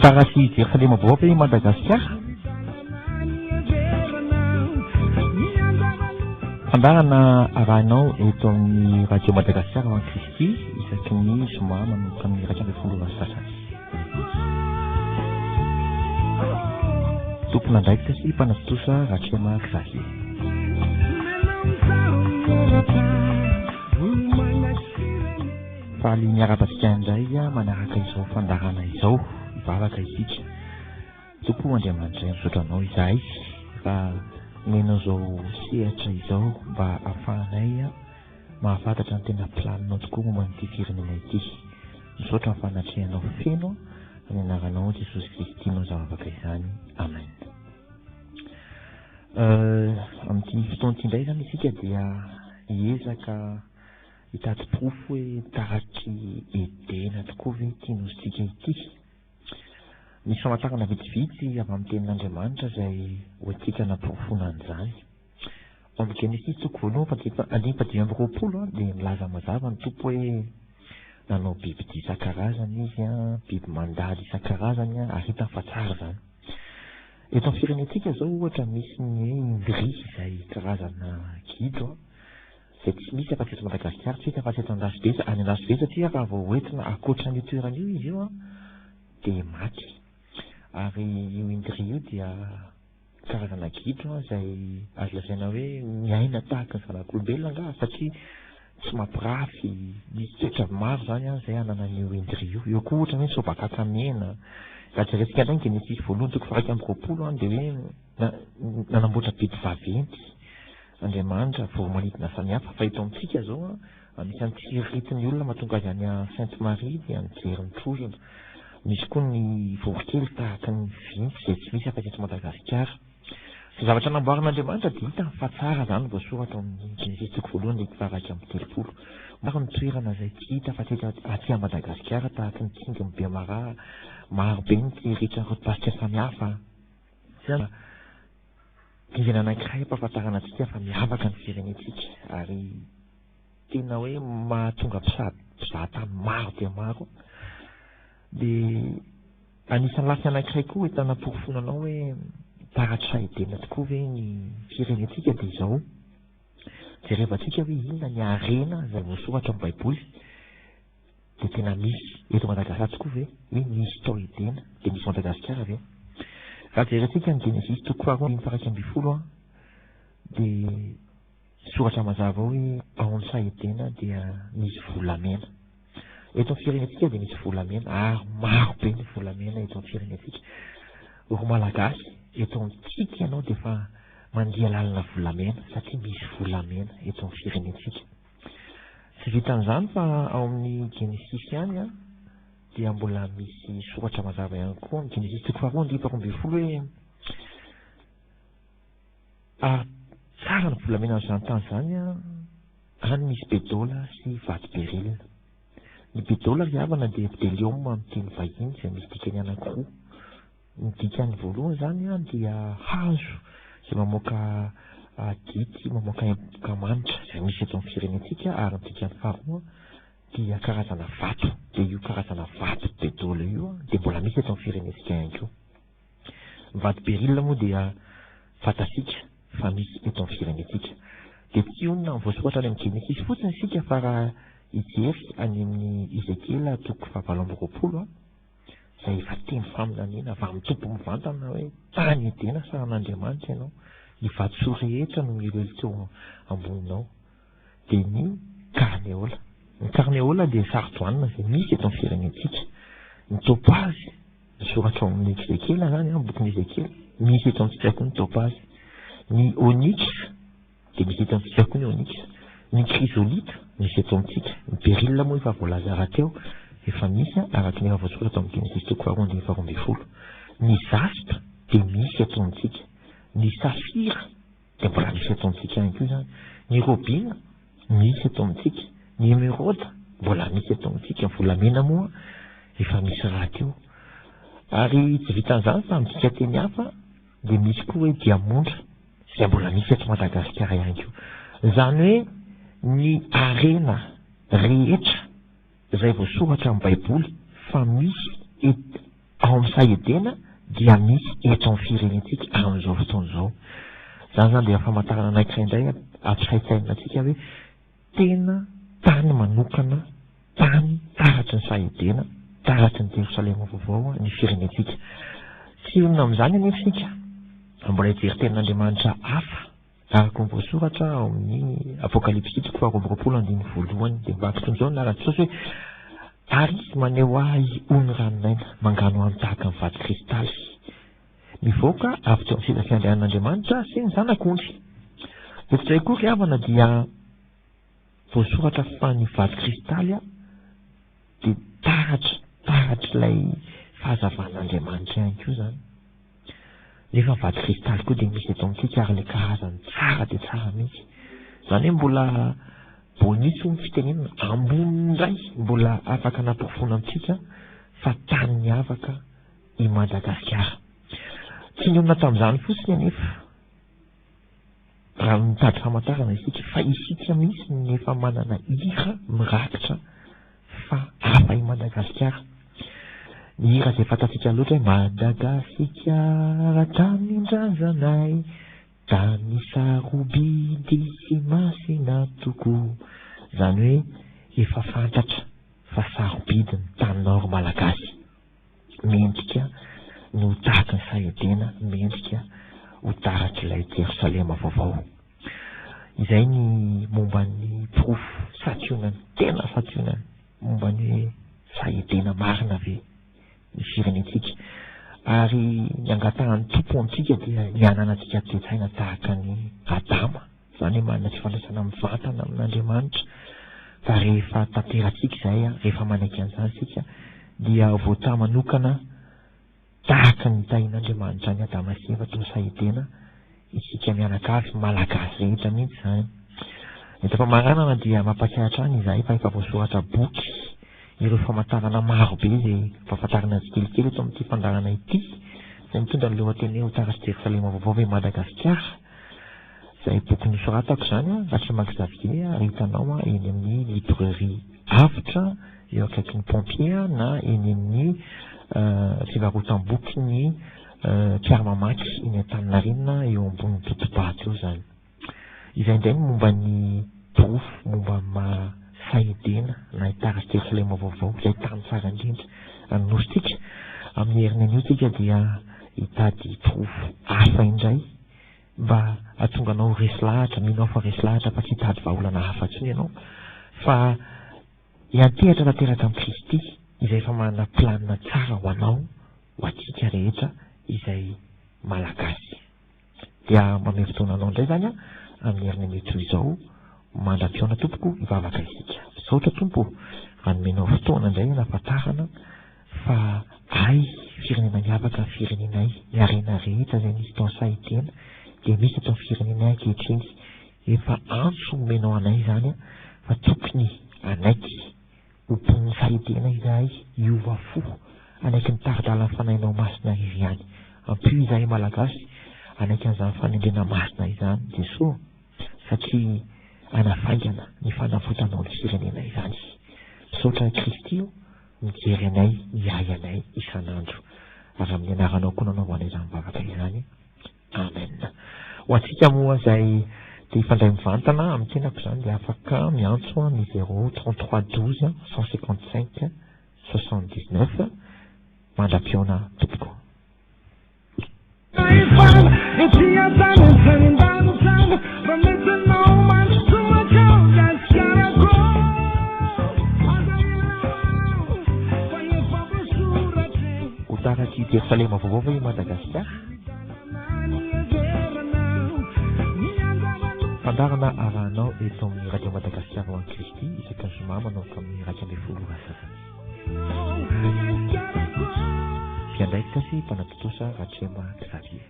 tsara sy jery mavoaka i Madagasikara. Fandarana arahanao eto amin'ny radio Madagasikara ho an'i Kristy isaky ny zoma manomboka amin'ny 120 sasany. Tompona andraikitra sy mpanatosa Ratriana Kristy. Faly miara-pasika indray manaraka izao fandarana izao ivavaka isika. Tompo Andriamanitra misaotra anao izahay fa menao izao sehatra izao mba ahafahanay mahafantatra ny tena planinao tokoa momba n'ity firenena ity. Misaotra ny fanatrehanao feno ny anaranao Jesosy Kristy no zavavaka izany. Amen. Amin'ity fotoan'ity indray zany isika dia hiezaka hitady profo hoe taraky edena tokoa ve ity nositsika ity. Misy famantarana vitsivitsy avy amin'ny tenin'Andriamanitra izay hoantsika naporofona an'izany. Ao amin'ny Genesis toko voalohany 1:20 dia milaza mazava ny tompo hoe nanao biby isan-karazany izy biby mandady isan-karazany ary hita fa tsara zany. Eto amin'ny firenentsika zao ohatra misy ny indry izay karazana gidro izay tsy misy afa-tsy eto Madagasikara, tsy misy afa-tsy eto Andasibeza. Any Andasibeza satria raha vao hoentina akoatra ny toeran'io izy io dia maty. Ary io indry io dia karazana gidro izay azo lazaina hoe miaina tahaka ny zanak'olombelona nga satria tsy mampirafy, misy toetra maro zany izay ananan'io indry io. Eo koa ohatra hoe sobakaka mena. Raha jerentsika indray ny Genesis voalohany toko 1:20 dia hoe nanamboatra biby vaventy Andriamanitra vao-manidina samihafa. Fa eto amintsika zao anisan'ny tsiritin'ny olona mahatonga azy any a Sainte Marie dia mijery ny trozona. Misy koa ny voronkely tahaka ny vintsy izay tsy misy afa-tsy eto Madagasikara. Ny zavatra namboarin'Andriamanitra dia hita fa tsara zany voasoratra amin'ny Genesis toko voalohany 1:30. Maro ny toerana izay tsy hita fa tsy aty Madagasikara tahaka ny tsingin'ny Bemaraha, maro be ny tsiritsa rotopasika samihafa. Dingana anankiray ampahafantarana antsika fa miavaka ny firenentsika ary tena hoe mahatonga mpizahatany maro dia maro. Dia anisan'ny lafiny anankiray koa ahitana porofonanao hoe taratra edena tokoa ve ny firenentsika dia izao. Jerevantsika hoe inona ny harena izay voasoratra amin'ny Baiboly dia tena misy eto Madagasikara tokoa ve? Hoe misy tao edena dia misy Madagasikara ve? Raha jerentsika ny Genesis toko 1:20 dia soratra mazava hoe ao ny edena dia misy volamena. Eto amin'ny firenentsika dia misy volamena ary maro be ny volamena eto amin'ny firenentsika. Ro malagasy eto amintsika ianao dia efa mandiha lalina volamena satria misy volamena eto amin'ny firenentsika. Tsy vitan'izany fa ao amin'ny Genesis ihany dia mbola misy soratra mazava ihany koa ny Genesis toko 1:20 hoe tsara ny volamena n'izany tany izany any misy bedola sy vato beryl. Ny bedola ry havana dia bdelium amin'ny teny vahiny izay misy dikany anankiroa. Ny dikany voalohany zany dia hazo izay mamoaka gity, mamoaka empoka-manitra izay misy eto amin'ny firenentsika. Ary ny dikany faharoa dia karazana vato. Dia io karazana vato bedola io dia mbola misy eto amin'ny firenentsika ihany koa. Ny vato beryl moa dia fantasika fa misy eto amin'ny firenentsika. Dia tsy onona ny voasoratra any amin'ny Genesis fotsiny isika fa raha ijery any amin'ny Ezekiel toko 17 izay efa teny faminaniana avy amin'ny tompo mivantana hoe tany edena saran'Andriamanitra ianao, ny vato soa rehetra no mirely teo amboninao. Dia ny karneola. Ny karneola dia sarodoanina izay misy eto amin'ny firenentsika. Ny topazy misoratra ao amin'ny Ezekiel zany bokin'ny Ezekiel misy eto amintsika koa ny topazy. Ny onyx dia misy eto amintsika koa ny onyx. Ny chrysolite misy eto amintsika. Ny beryl moa efa voalaza rahateo efa misy araka ny efa voasoratra amin'ny Genesis toko 1:20. Ny jaspe dia misy eto amintsika. Ny safira dia mbola misy eto amintsika ihany koa zany. Ny robina misy eto amintsika. Ny émeraude mbola misy eto amintsika. Ny volamena moa efa misy rahateo. Ary tsy vitan'izany fa amintsika teny hafa dia misy koa hoe diamondra izay mbola misy eto Madagasikara ihany koa. Izany hoe ny harena rehetra izay voasoratra amin'ny Baiboly fa misy ao amin'ny saedena dia misy eto amin'ny firenentsika amin'izao fotoana izao. Zany zany dia famantarana anankiray indray ampisaitsainantsika hoe tena tany manokana, tany taratry ny saedena, taratry ny Jerosalema vaovao ny firenentsika. Tsy onona amin'izany anefisika mbola hijery-tenin'Andriamanitra hafa araka ny voasoratra ao amin'ny Apokalipsy 4:21 dia mivakitry n'izao narany Jesosy hoe ary izy maneho ahy ony ranonaina mangano any tahaka ny vato kristaly mivoaka avy teo amin'ny fiandrahan'Andriamanitra sy ny zanak'ondry. Ohatr'izay koa ry havana dia voasoratra fa ny vato kristaly dia taratr'ilay fahazavan'Andriamanitra ihany koa zany. Nefa vato kristaly koa dia misy eto amintsika ary ilay karazany tsara dia tsara mihitsy. Zany hoe mbola bonisy ny fitenenana ambony indray mbola afaka nampirofona amintsika fa tany miavaka i Madagasikara. Tsy ny olona tamin'izany fotsiny anefa raha mitady famantarana isika fa isika mihitsy nefa manana hira mirakitra fa hafa i Madagasikara. Ny hira izay fantatsika loatra hoe Madagasikara tany-drazanay tany sarobidy sy masina tokoa. Zany hoe efa fantatra fa sarobidy ny taninao malagasy. Mendrika no tahaka ny saedena, mendrika ho taratr'ilay Jerosalema vaovao. Izay ny momba ny profo sationany, tena sationany momba ny saedena marina ve ny firenentsika. Ary ny angatahan'ny tompo amintsika dia ny ananantsika toe-tsaina tahaka ny Adama, zany hoe manana tsy fandraisana mivantana amin'Andriamanitra. Fa rehefa tanterantsika izay, rehefa manaiky an'izany sika dia voata manokana tahaka ny tahin'Andriamanitra ny Adama sy Eva teo saedena, isika mianakavy malagasy rehetra mihitsy zany. Ny tampamanganana dia mampatsiahatra any izay fa efa voasoratra boky ireo famantarana marobe izay fahafantarana tsikelikely eto amin'ity fandarana ity, izay mitondra ny lohateny hoe taratry Jerosalema vaovao ve Madagasikara. Izay boky nosoratako zany raha tsy mankizavier ary hitanao eny amin'ny librairie Avotra eo akaikin'ny Pompier na eny amin'ny fivarotam-boky ny Pierre Mamaky eny Antaninarenina eo ambonin'ny Totobato eo zany. Izay indray ny momba ny profo momba saedena na taratry Jerosalema vaovao izay tany tsara indrindra anositsika. Amin'ny herinay anio tsika dia hitady profo hafa indray mba ahatonga anao resy lahatra, mino fa resy lahatra fa tsy hitady vahaolana hafa intsony ianao fa hiantehatra tanteraka amin'ny Kristy izay efa manana planina tsara ho anao, ho antsika rehetra izay malagasy. Dia manome fotoana anao indray zany amin'ny herinay mety toy izao mandram-piona tompoko hivavaka isika. Misaotra tompo raha nomenao fotoana indray nahafantarana fa ay firenena miavaka firenenay ny arena rehetra izay misy tao saedena dia misy atao firenenay ankehitriny. Efa antso nomenao anay zany fa tokony anaiky ompon'ny saedena izahay hiova fo, anaiky nitaridala ny fanahinao masina iry ihany. Ampio izahay malagasy anaiky an'izany fanendrena masina izany Jesosy, satria anavaingana ny fanafotanao ny firenena izany. Misaotra Kristy mijery anay, miay anay isan'andro. Ary amin'ny anaranao koa nanaovana izany mivavaka izany. Amen. Ho antsika moa izay te hifandray mivantana amin'ny tenako izany dia afaka miantso ny 033 12 155 79 mandram-piona tompoko. Ho taraky Jerosalema vaovao ve Madagasikara? Fandarana arahanao eto amin'ny radio Madagasikara ho an'i Kristy isaka ny zoma manao amin'ny 120 rasasany. Fiandraikitra sy mpanatotosa Ratrema Xavier.